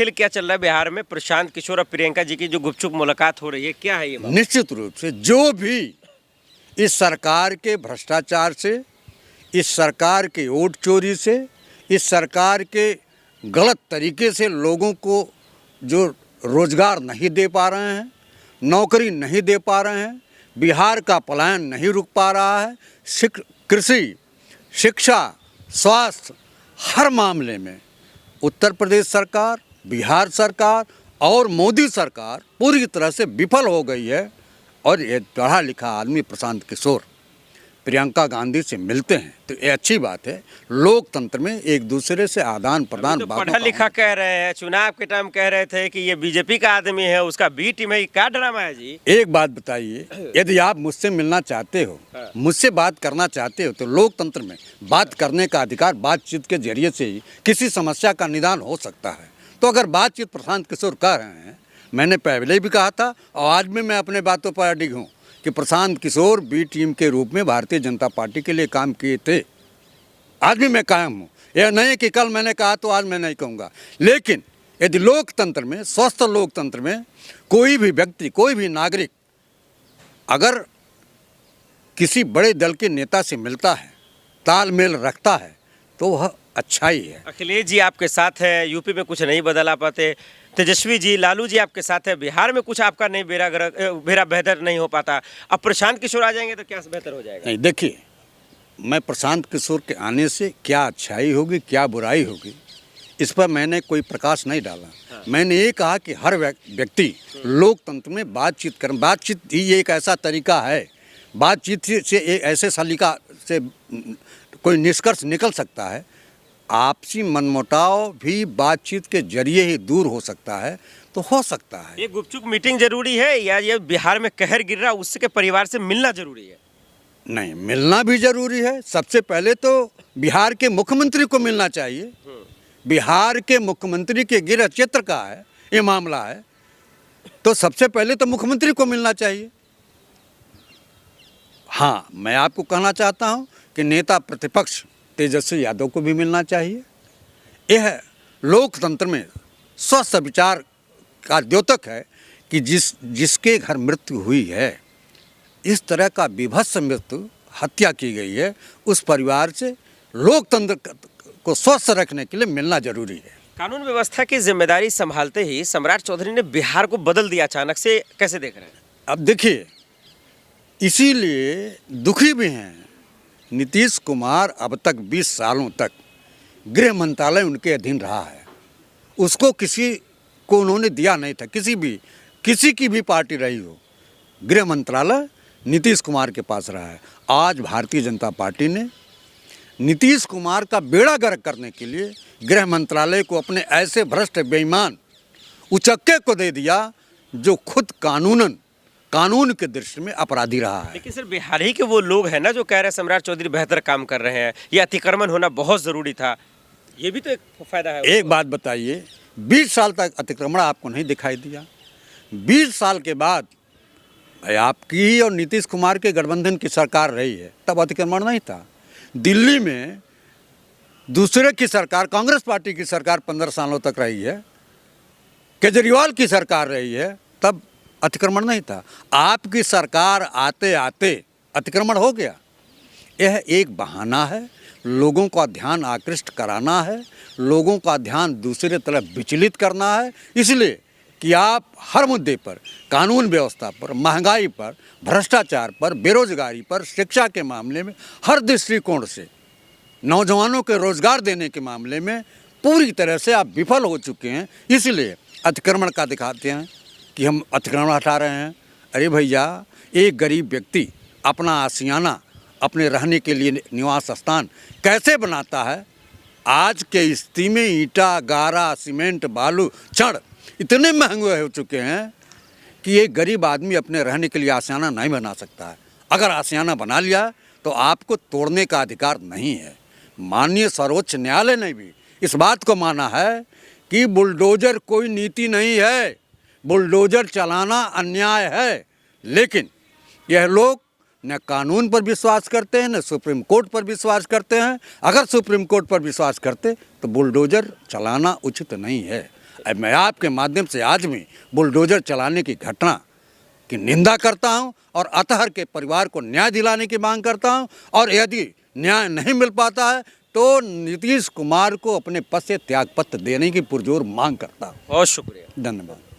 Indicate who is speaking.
Speaker 1: खेल क्या चल रहा है बिहार में? प्रशांत किशोर और प्रियंका जी की जो गुपचुप मुलाकात हो रही है, क्या है ये मामला?
Speaker 2: निश्चित रूप से जो भी इस सरकार के भ्रष्टाचार से, इस सरकार के वोट चोरी से, इस सरकार के गलत तरीके से लोगों को जो रोजगार नहीं दे पा रहे हैं, नौकरी नहीं दे पा रहे हैं, बिहार का पलायन नहीं रुक पा रहा है, कृषि, शिक्षा, स्वास्थ्य, हर मामले में उत्तर प्रदेश सरकार, बिहार सरकार और मोदी सरकार पूरी तरह से विफल हो गई है। और ये पढ़ा लिखा आदमी प्रशांत किशोर प्रियंका गांधी से मिलते हैं तो ये अच्छी बात है। लोकतंत्र में एक दूसरे से आदान प्रदान
Speaker 1: तो पढ़ा लिखा कह रहे हैं, चुनाव के टाइम कह रहे थे कि ये बीजेपी का आदमी है, उसका बी टीम है, क्या ड्रामा है जी?
Speaker 2: एक बात बताइए, यदि आप मुझसे मिलना चाहते हो, मुझसे बात करना चाहते हो, तो लोकतंत्र में बात करने का अधिकार बातचीत के जरिए से ही किसी समस्या का निदान हो सकता है। तो अगर बातचीत प्रशांत किशोर कर रहे हैं, मैंने पहले भी कहा था और आज भी मैं अपने बातों पर अडिग हूँ कि प्रशांत किशोर बी टीम के रूप में भारतीय जनता पार्टी के लिए काम किए थे। आज भी मैं कायम हूँ। यह नहीं कि कल मैंने कहा तो आज मैं नहीं कहूँगा। लेकिन यदि लोकतंत्र में, स्वस्थ लोकतंत्र में कोई भी व्यक्ति, कोई भी नागरिक अगर किसी बड़े दल के नेता से मिलता है, तालमेल रखता है, तो वह अच्छा ही है।
Speaker 1: अखिलेश जी आपके साथ है, यूपी में कुछ नहीं बदला पाते, तेजस्वी जी, लालू जी आपके साथ है, बिहार में कुछ आपका नहीं बेरा बेहतर नहीं हो पाता, अब प्रशांत किशोर आ जाएंगे तो क्या बेहतर हो जाएगा?
Speaker 2: नहीं, देखिए, मैं प्रशांत किशोर के आने से क्या अच्छाई होगी, क्या बुराई होगी, इस पर मैंने कोई प्रकाश नहीं डाला। हाँ। मैंने ये कहा कि हर व्यक्ति लोकतंत्र में बातचीत ही एक ऐसा तरीका है, बातचीत से एक ऐसे सलीका से कोई निष्कर्ष निकल सकता है। आपसी मनमुटाव भी बातचीत के जरिए ही दूर हो सकता है, तो हो सकता है।
Speaker 1: ये गुपचुप मीटिंग जरूरी है या ये बिहार में कहर गिर रहा उसके परिवार से मिलना जरूरी है?
Speaker 2: नहीं, मिलना भी जरूरी है। सबसे पहले तो बिहार के मुख्यमंत्री को मिलना चाहिए। बिहार के मुख्यमंत्री के गृह क्षेत्र का है ये मामला है, तो सबसे पहले तो मुख्यमंत्री को मिलना चाहिए। हाँ, मैं आपको कहना चाहता हूँ कि नेता प्रतिपक्ष तेजस्वी यादव को भी मिलना चाहिए। यह लोकतंत्र में स्वस्थ विचार का द्योतक है कि जिसके घर मृत्यु हुई है, इस तरह का विभत्स मृत्यु, हत्या की गई है, उस परिवार से लोकतंत्र को स्वस्थ रखने के लिए मिलना जरूरी है।
Speaker 1: कानून व्यवस्था की जिम्मेदारी संभालते ही सम्राट चौधरी ने बिहार को बदल दिया अचानक से, कैसे देख रहे हैं?
Speaker 2: अब देखिए, इसीलिए दुखी भी हैं। नीतीश कुमार अब तक 20 सालों तक गृह मंत्रालय उनके अधीन रहा है, उसको किसी को उन्होंने दिया नहीं था। किसी की भी पार्टी रही हो, गृह मंत्रालय नीतीश कुमार के पास रहा है। आज भारतीय जनता पार्टी ने नीतीश कुमार का बेड़ा गर्क करने के लिए गृह मंत्रालय को अपने ऐसे भ्रष्ट बेईमान उचक्के को दे दिया जो खुद कानून के दृष्टि में अपराधी रहा है।
Speaker 1: लेकिन सर, बिहार ही के वो लोग हैं ना जो कह रहे हैं सम्राट चौधरी बेहतर काम कर रहे हैं, ये अतिक्रमण होना बहुत ज़रूरी था, ये भी तो एक फायदा है।
Speaker 2: एक बात बताइए, 20 साल तक अतिक्रमण आपको नहीं दिखाई दिया, 20 साल के बाद आपकी ही और नीतीश कुमार के गठबंधन की सरकार रही है, तब अतिक्रमण नहीं था। दिल्ली में दूसरे की सरकार, कांग्रेस पार्टी की सरकार 15 सालों तक रही है, केजरीवाल की सरकार रही है, तब अतिक्रमण नहीं था। आपकी सरकार आते आते अतिक्रमण हो गया। यह एक बहाना है, लोगों का ध्यान आकृष्ट कराना है, लोगों का ध्यान दूसरे तरफ विचलित करना है, इसलिए कि आप हर मुद्दे पर, कानून व्यवस्था पर, महंगाई पर, भ्रष्टाचार पर, बेरोजगारी पर, शिक्षा के मामले में, हर दृष्टिकोण से नौजवानों के रोजगार देने के मामले में पूरी तरह से आप विफल हो चुके हैं। इसलिए अतिक्रमण का दिखाते हैं कि हम अतिक्रमण हटा रहे हैं। अरे भैया, एक गरीब व्यक्ति अपना आशियाना, अपने रहने के लिए निवास स्थान कैसे बनाता है? आज के स्थिति में ईंटा, गारा, सीमेंट, बालू, छड़ इतने महंगे हो चुके हैं कि एक गरीब आदमी अपने रहने के लिए आशियाना नहीं बना सकता है। अगर आशियाना बना लिया तो आपको तोड़ने का अधिकार नहीं है। माननीय सर्वोच्च न्यायालय ने भी इस बात को माना है कि बुलडोजर कोई नीति नहीं है, बुलडोजर चलाना अन्याय है। लेकिन यह लोग न कानून पर विश्वास करते हैं, न सुप्रीम कोर्ट पर विश्वास करते हैं। अगर सुप्रीम कोर्ट पर विश्वास करते तो बुलडोजर चलाना उचित नहीं है। मैं आपके माध्यम से आज भी बुलडोजर चलाने की घटना की निंदा करता हूं और अतहर के परिवार को न्याय दिलाने की मांग करता हूं, और यदि न्याय नहीं मिल पाता है तो नीतीश कुमार को अपने पद से त्यागपत्र देने की पुरजोर मांग करता हूं।
Speaker 1: बहुत शुक्रिया।
Speaker 2: धन्यवाद।